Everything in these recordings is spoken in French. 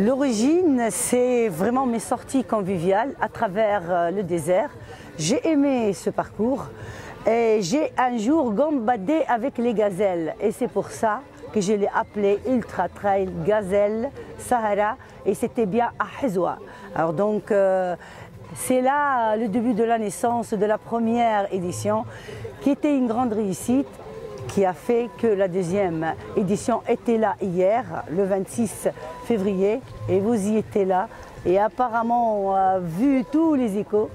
L'origine, c'est vraiment mes sorties conviviales à travers le désert. J'ai aimé ce parcours et j'ai un jour gambadé avec les gazelles. Et c'est pour ça que je l'ai appelé Ultra Trail Gazelle Sahara, et c'était bien à Hizwa. Alors donc, c'est là le début de la naissance de la première édition, qui était une grande réussite, qui a fait que la deuxième édition était là hier, le 26 février, et vous y étiez là. Et apparemment, vu tous les échos,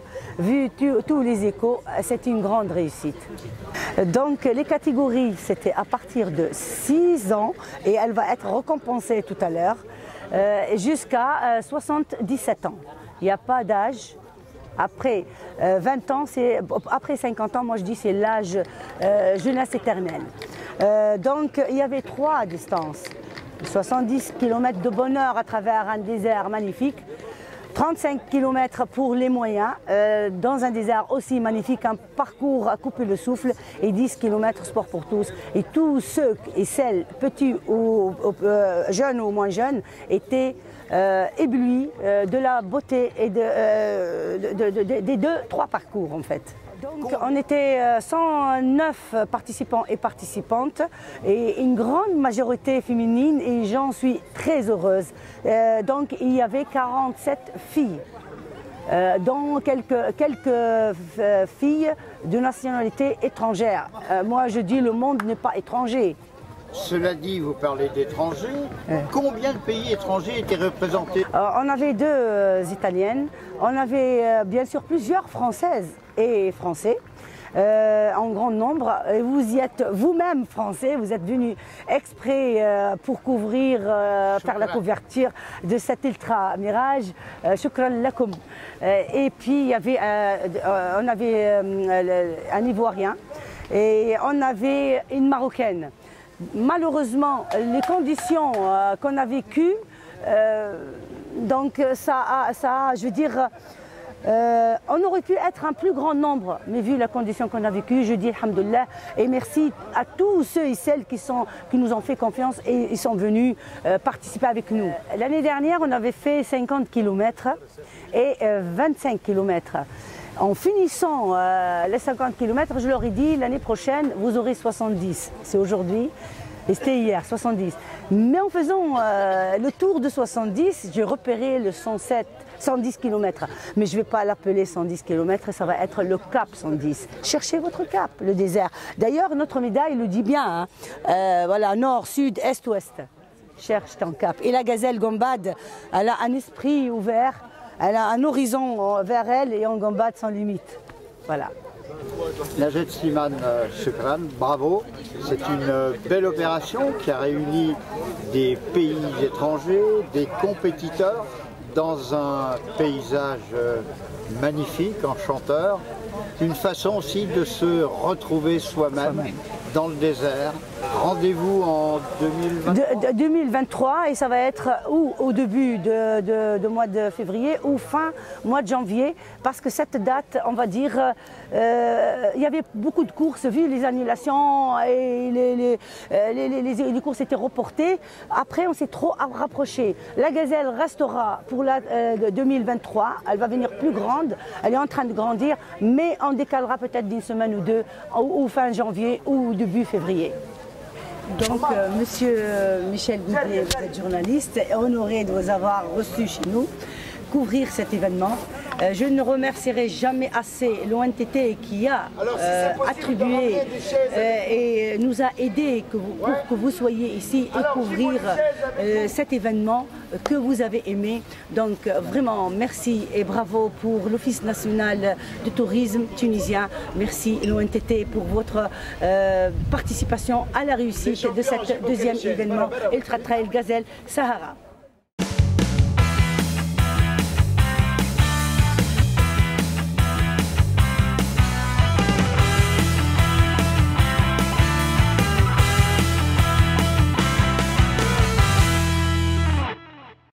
c'est une grande réussite. Donc les catégories, c'était à partir de 6 ans, et elle va être récompensée tout à l'heure, jusqu'à 77 ans. Il n'y a pas d'âge. Après 20 ans, après 50 ans, moi je dis c'est l'âge jeunesse éternelle. Donc il y avait 3 distances. 70 km de bonheur à travers un désert magnifique, 35 km pour les moyens, dans un désert aussi magnifique, un parcours à couper le souffle, et 10 km sport pour tous. Et tous ceux et celles, petits ou jeunes ou moins jeunes, étaient éblouis de la beauté et des 2-3 parcours en fait. Donc on était 109 participants et participantes, et une grande majorité féminine, et j'en suis très heureuse. Donc il y avait 47 filles, dont quelques filles de nationalité étrangère. Moi je dis le monde n'est pas étranger. Cela dit, vous parlez d'étrangers. Combien de pays étrangers étaient représentés? On avait 2 Italiennes, on avait bien sûr plusieurs Françaises et Français, en grand nombre. Et vous y êtes vous-même français, vous êtes venus exprès pour couvrir, faire la couverture de cet Ultra Mirage. Shukran lakoum. Et puis on avait un Ivoirien et on avait une Marocaine. Malheureusement, les conditions qu'on a vécues, donc je veux dire, on aurait pu être un plus grand nombre, mais vu la condition qu'on a vécue, je dis alhamdoulilah, et merci à tous ceux et celles qui nous ont fait confiance et ils sont venus participer avec nous. L'année dernière, on avait fait 50 km et 25 km. En finissant les 50 km, je leur ai dit l'année prochaine, vous aurez 70. C'est aujourd'hui, et c'était hier, 70. Mais en faisant le tour de 70, j'ai repéré le 110 km. Mais je ne vais pas l'appeler 110 km, ça va être le cap 110. Cherchez votre cap, le désert. D'ailleurs, notre médaille le dit bien, hein. Voilà, nord, sud, est, ouest. Cherche ton cap. Et la gazelle gambade, elle a un esprit ouvert. Elle a un horizon vers elle et on gambade sans limite. Voilà. Najed Slimane, shukran, bravo. C'est une belle opération qui a réuni des pays étrangers, des compétiteurs dans un paysage magnifique, enchanteur. Une façon aussi de se retrouver soi-même dans le désert. Rendez-vous en 2023, et ça va être ou au début de mois de février ou fin mois de janvier, parce que cette date, on va dire, il y avait beaucoup de courses, vu les annulations et les courses étaient reportées. Après, on s'est trop rapproché. La gazelle restera pour la 2023, elle va venir plus grande, elle est en train de grandir, mais on décalera peut-être d'une semaine ou deux, ou fin janvier ou début février. Donc, monsieur Michel Goudier, vous êtes journaliste, et honoré de vous avoir reçu chez nous, couvrir cet événement. Je ne remercierai jamais assez l'ONTT qui a attribué et nous a aidés pour que vous soyez ici et couvrir cet événement que vous avez aimé. Donc vraiment merci et bravo pour l'Office national de tourisme tunisien. Merci l'ONTT pour votre participation à la réussite de cet deuxième événement Ultra Trail Gazelle Sahara.